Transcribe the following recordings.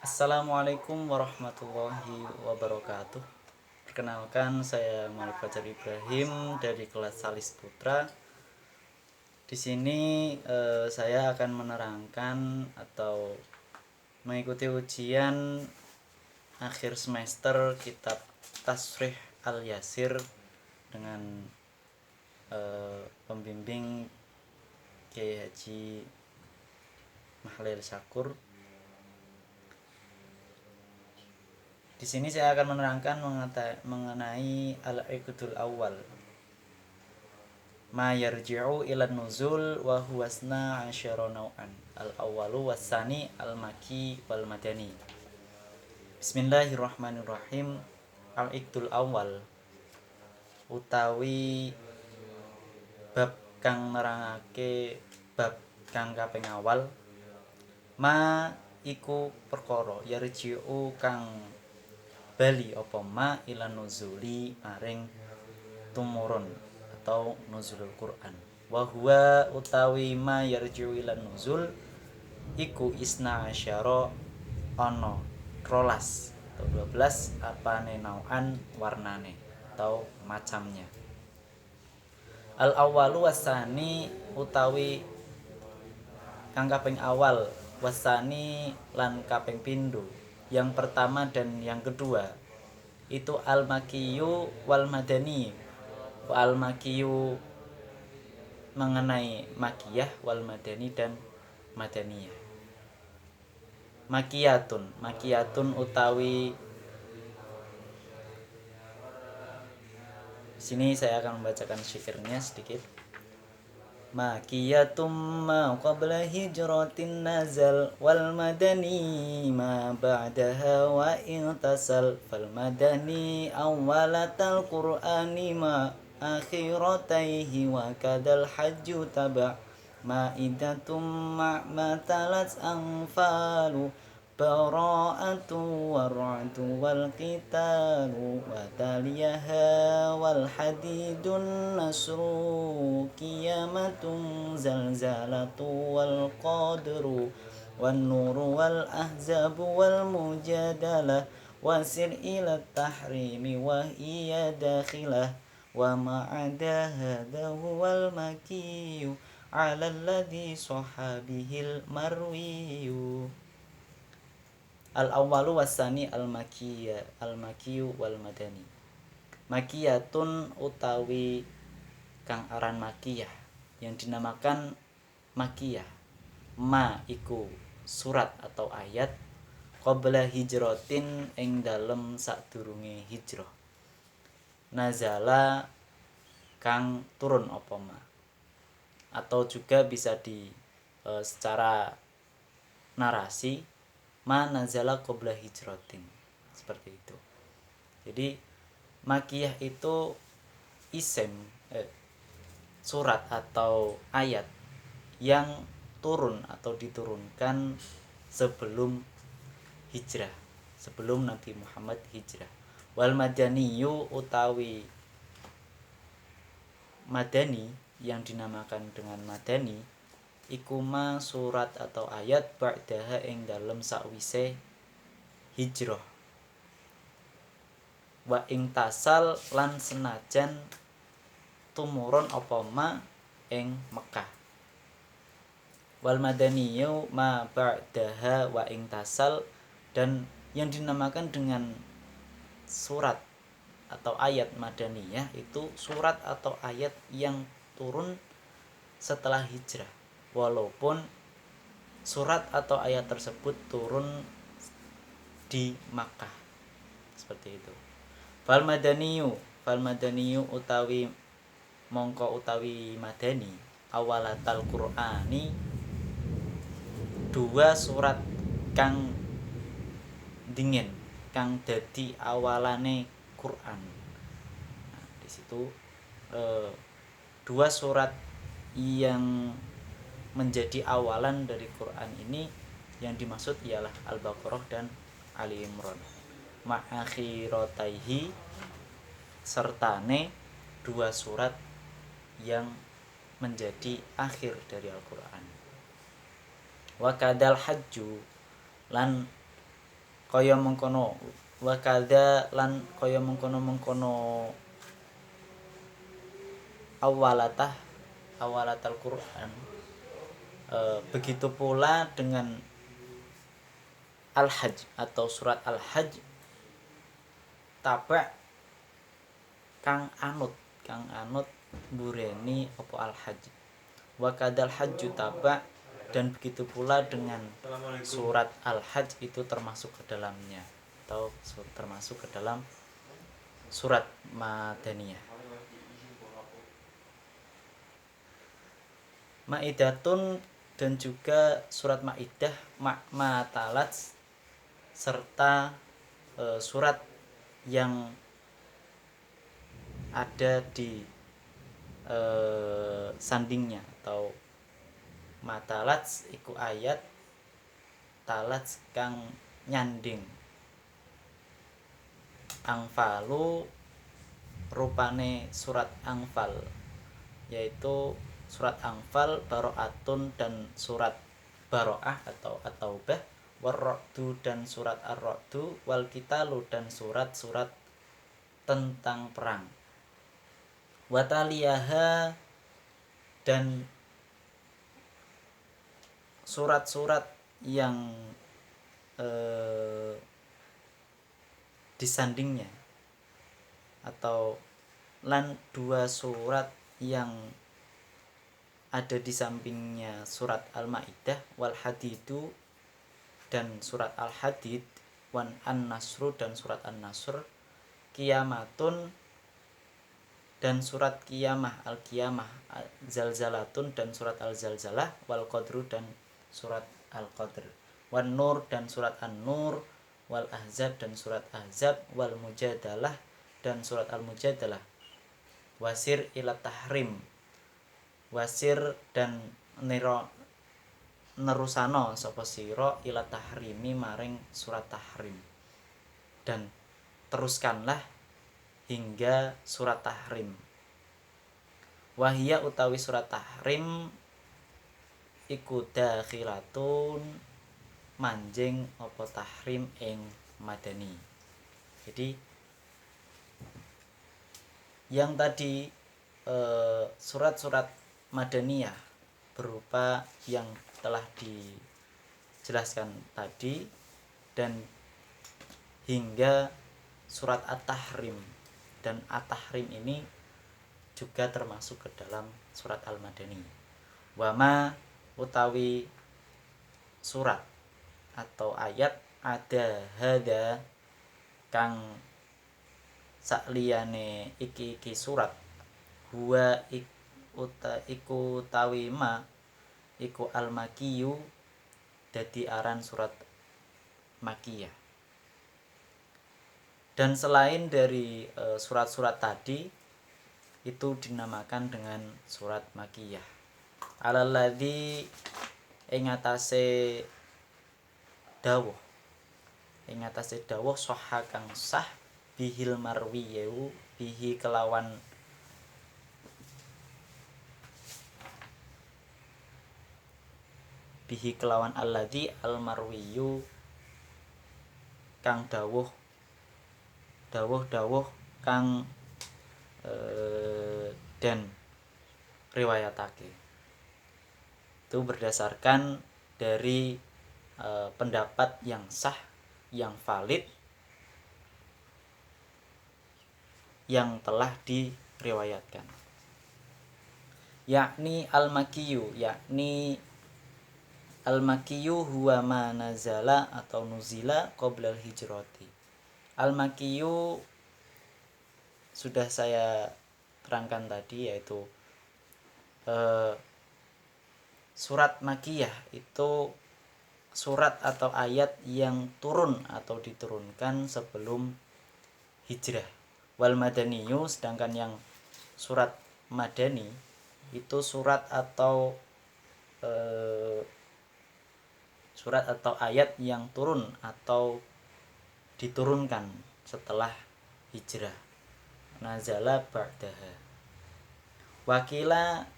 Assalamualaikum warahmatullahi wabarakatuh. Perkenalkan, saya Malik Fajar Ibrahim dari kelas Salis Putra. Di sini saya akan menerangkan atau mengikuti ujian akhir semester kitab Tasrih Al-Yasir dengan pembimbing Kiai Haji Mahlil Syakur. Di sini saya akan menerangkan mengenai al-iqdul awal. Ma yarji'u ila nuzul wa huwasna asyara naw'an. Al-awwalu wasani al-maki wal madani. Bismillahirrahmanirrahim. Al-iqdul awal utawi bab kang nerangake bab kang kaping awal. Ma iku perkara yarji'u kang bali apa ma ila nuzuli maring tumurun atau nuzulul Quran. Wa huwa utawi ma yarji'u ila nuzul iku isna asyara ana 12 atau 12 apane nau'an warnane atau macamnya. Al awwalu wasani utawi kang kaping awal, wasani lan kaping pindho. Yang pertama dan yang kedua itu al-makiyu wal madani. Al-makiyu mengenai makiyah, wal madani dan madaniyah. Makiyatun utawi, sini saya akan membacakan syairnya sedikit. Makiyatum ma qabla hijratin nazal wal madani ma ba'daha wa intasal fal madani awwalatal qur'ani ma akhirataihi wa kadal hajju taba ma'idatum ma talat anfalu bara'atu war'atu wal qitalu wa taliyaha wal hadidun nasru kiamatun zalzalatu wal qadru wan nuru wal ahzabu wal mujadalah wasir ila tahrimi wa iya dakhilah wa ma'ada hadha huwal makiyu ala alladhi sahabihil marwiyu. Al-awwalu wasani al-makiyu wal madani. Makiyatun utawi kang aran makiyah, yang dinamakan makiyah. Ma iku surat atau ayat qabla hijratin ing dalem sadurunge hijrah. Nazala kang turun apa ma. Atau juga bisa secara narasi ma nazala qabla hijratin, seperti itu. Jadi makiyah itu surat atau ayat yang turun atau diturunkan sebelum hijrah, sebelum Nabi Muhammad hijrah. Wal madaniyu utawi madani, yang dinamakan dengan madani iku ma surat atau ayat ba'daha ing dalem sakwise hijrah. Wa ing tasal lan senajan tumurun apa ma ing Mekah. Wal madaniyu ma ba'daha wa ing tasal, dan yang dinamakan dengan surat atau ayat madaniyah itu surat atau ayat yang turun setelah hijrah, walaupun surat atau ayat tersebut turun di Makkah, seperti itu. Fal madaniyu utawi mongko utawi madani awalatal Qur'ani, dua surat kang dingin kang dadi awalane Quran. Nah, di situ dua surat yang menjadi awalan dari Quran ini yang dimaksud ialah Al-Baqarah dan Ali Imran. Ma'akhirataihi sertane dua surat yang menjadi akhir dari Al-Quran. Wa kadal hajju lan kaya mengkono wa kadza lan kaya mengkono-mengkono awalatal Quran. Begitu pula dengan Al-Hajj atau surat Al-Hajj taba kang anut bureni apa Al-Hajj. Wa kadzal hajju taba, dan begitu pula dengan surat Al-Hajj itu termasuk ke dalamnya atau termasuk ke dalam surat Madaniyah. Maidatun, dan juga surat Maidah ma'talat, serta surat yang ada di sandingnya atau matalat iku ayat talat kang nyanding Angfalu rupane surat Angfal, yaitu surat Angfal, Baro'atun dan surat Baro'ah atau At-Taubah, War-Ra'du dan surat Ar-Ra'du, Wal Qitalu dan surat-surat tentang perang. Wataliyaha, dan surat-surat yang disandingnya atau lan dua surat yang ada di sampingnya surat Al-Maidah, wal Hadidu dan surat Al-Hadid, wan An-Nasru dan surat An-Nasr, Kiamatun dan surat Qiyamah, Al-Qiyamah, Zalzalatun dan surat Al-Zalzalah, wal Qadru dan surat Al-Qadr, wan Nur dan surat An-Nur, wal Ahzab dan surat Ahzab, wal Mujadalah dan surat Al-Mujadalah, wasir ila tahrim, wasir dan nerusano sapa sira ila tahrimi maring surat tahrim, dan teruskanlah hingga surat tahrim. Wahia utawi surat tahrim iku dakhilatun manjing apa tahrim ing madani. Jadi yang tadi surat-surat madaniyah berupa yang telah dijelaskan tadi dan hingga surat At-Tahrim, dan At-Tahrim ini juga termasuk ke dalam surat Al-Madani. Wama utawi surat atau ayat ada hada kang sakliyane iki surat, huwa iku tawi ma iku al-makiyu, dadi aran surat makiyah. Dan selain dari surat-surat tadi itu dinamakan dengan surat makiyah. Alalladzi ing atase dawuh sahha kang sah bihil marwiyu, bihi kelawan alladzi al-marwiyu kang dawuh kang dan riwayatake. Itu berdasarkan dari pendapat yang sah, yang valid, yang telah diriwayatkan. Yakni al-makiyu, huwa ma nazala atau nuzila qoblal hijrati. Al-makiyu sudah saya terangkan tadi, yaitu surat makiyah itu surat atau ayat yang turun atau diturunkan sebelum hijrah. Wal madaniyu, sedangkan yang surat madani itu surat atau ayat yang turun atau diturunkan setelah hijrah, nazala ba'daha. Wakila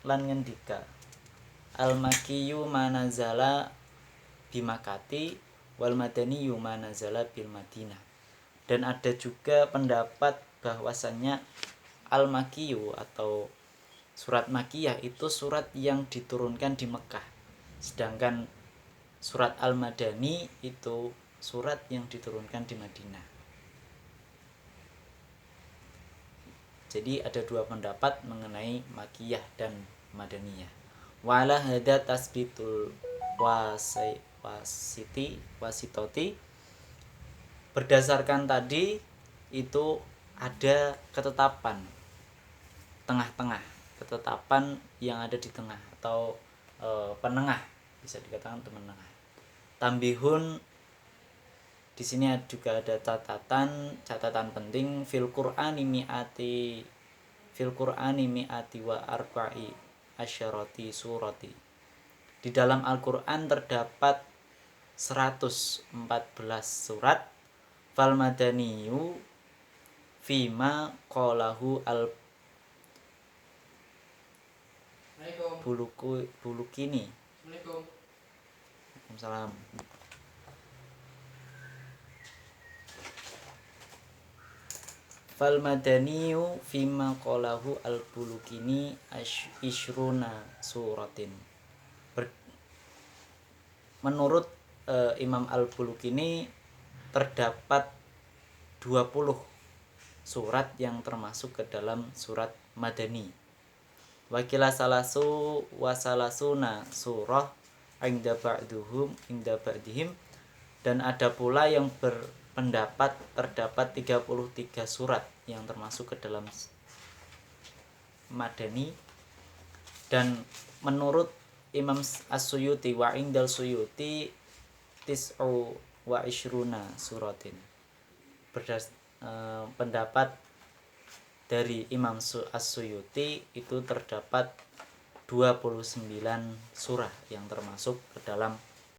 lan ngendika al-makiyu manazala bimakati, wal madaniyyu ma nazala bil Madinah. Dan ada juga pendapat bahwasannya al-makiyyu atau surat makiyah itu surat yang diturunkan di Mekah, sedangkan surat al-madani itu surat yang diturunkan di Madinah. Jadi ada dua pendapat mengenai makiyah dan madaniyah. Wala hada tasbitul wasitoti, berdasarkan tadi itu ada ketetapan tengah-tengah, ketetapan yang ada di tengah atau penengah, bisa dikatakan penengah. Tambihun, di sini juga ada catatan penting, fil Qur'ani mi'ati wa arba'i asyarati surati. Di dalam Al-Qur'an terdapat 114 surat. Fal madaniyu fima qalahu al bulukini. Waalaikumsalam. Fal madaniyu fima qalahu al bulukini ishruna suratin. Menurut Imam Al-Bulukini terdapat 20 surat yang termasuk ke dalam surat madani. Wakila wasalasuna surah inda ba'dihim, dan ada pula yang berpendapat terdapat 33 surat yang termasuk ke dalam madani. Dan menurut Imam As-Suyuti wa indal Suyuti tis'u wa ishruna suratin. Pendapat dari Imam As-Suyuti itu terdapat 29 surah yang termasuk ke dalam